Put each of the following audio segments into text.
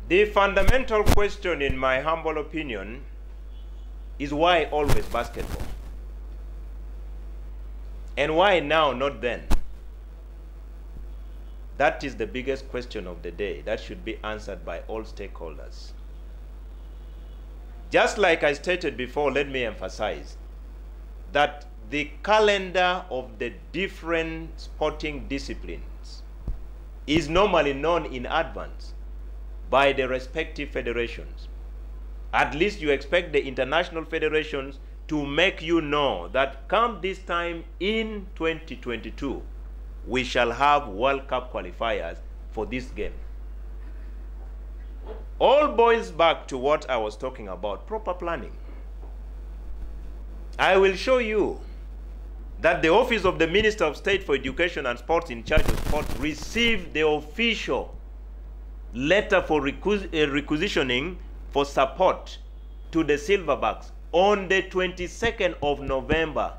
The fundamental question, in my humble opinion, is why always basketball? And why now, not then? That is the biggest question of the day. That should be answered by all stakeholders. Just like I stated before, let me emphasize that the calendar of the different sporting disciplines is normally known in advance by the respective federations. At least you expect the international federations to make you know that come this time in 2022, we shall have World Cup qualifiers for this game. All boils back to what I was talking about, proper planning. I will show you that the Office of the Minister of State for Education and Sports in charge of sport received the official letter for requisitioning for support to the Silverbacks on the 22nd of November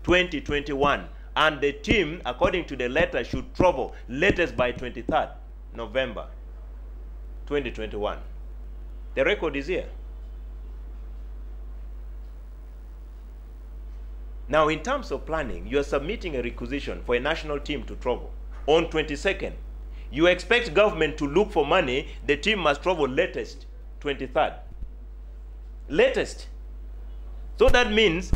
2021, and the team, according to the letter, should travel latest by 23rd November 2021. The record is here. Now, in terms of planning, you are submitting a requisition for a national team to travel on 22nd. You expect government to look for money, the team must travel latest 23rd. Latest. So that means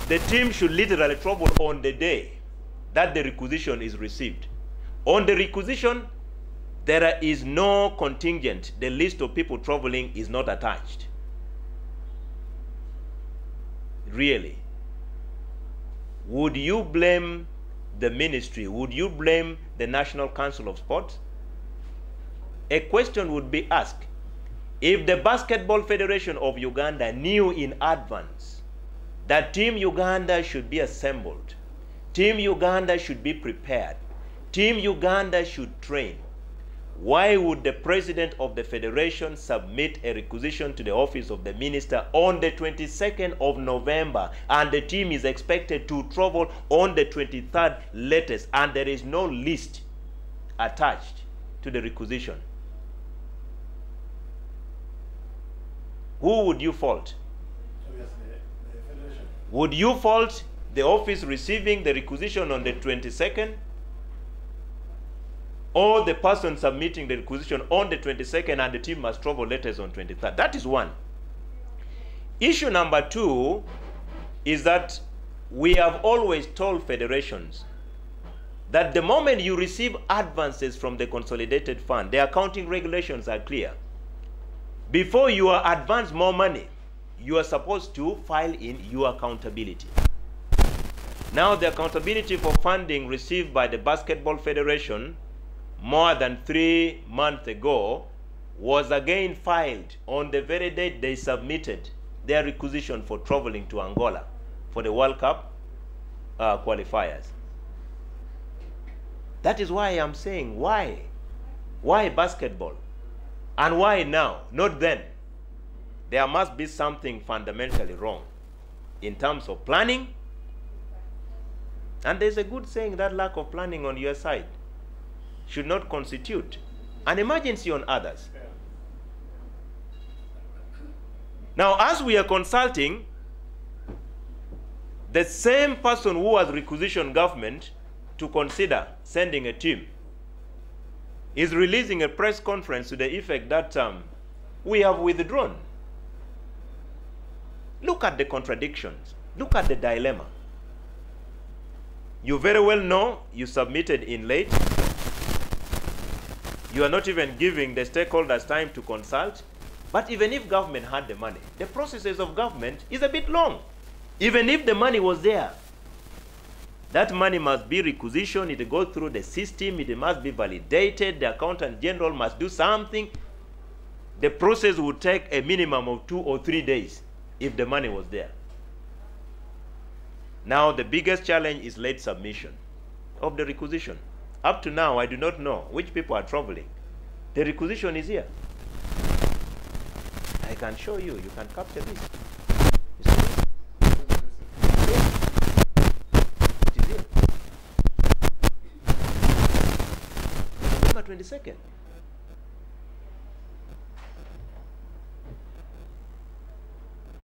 the team should literally travel on the day that the requisition is received. On the requisition, there is no contingent. The list of people traveling is not attached. Really. Would you blame the ministry? Would you blame the National Council of Sports? A question would be asked. If the Basketball Federation of Uganda knew in advance that Team Uganda should be assembled, Team Uganda should be prepared, Team Uganda should train, why would the president of the federation submit a requisition to the office of the minister on the 22nd of November, and the team is expected to travel on the 23rd latest, and there is no list attached to the requisition? Who would you fault? The federation. Would you fault the office receiving the requisition on the 22nd? Or the person submitting the requisition on the 22nd and the team must travel latest on 23rd? That is one. Issue number two is that we have always told federations that the moment you receive advances from the consolidated fund, the accounting regulations are clear. Before you are advanced more money, you are supposed to file in your accountability. Now, the accountability for funding received by the Basketball Federation more than 3 months ago was again filed on the very date they submitted their requisition for traveling to Angola for the World Cup qualifiers. That is why I'm saying, why? Why basketball? And why now, not then? There must be something fundamentally wrong in terms of planning. And there's a good saying that lack of planning on your side should not constitute an emergency on others. Now, as we are consulting, the same person who has requisitioned government to consider sending a team is releasing a press conference to the effect that we have withdrawn. Look at the contradictions. Look at the dilemma. You very well know you submitted in late. You are not even giving the stakeholders time to consult. But even if government had the money, the processes of government is a bit long. Even if the money was there, that money must be requisitioned, it goes through the system, it must be validated, the accountant general must do something. The process would take a minimum of 2 or 3 days if the money was there. Now, the biggest challenge is late submission of the requisition. Up to now, I do not know which people are traveling. The requisition is here. I can show you. You can capture this. You see it? It is here. November 22nd.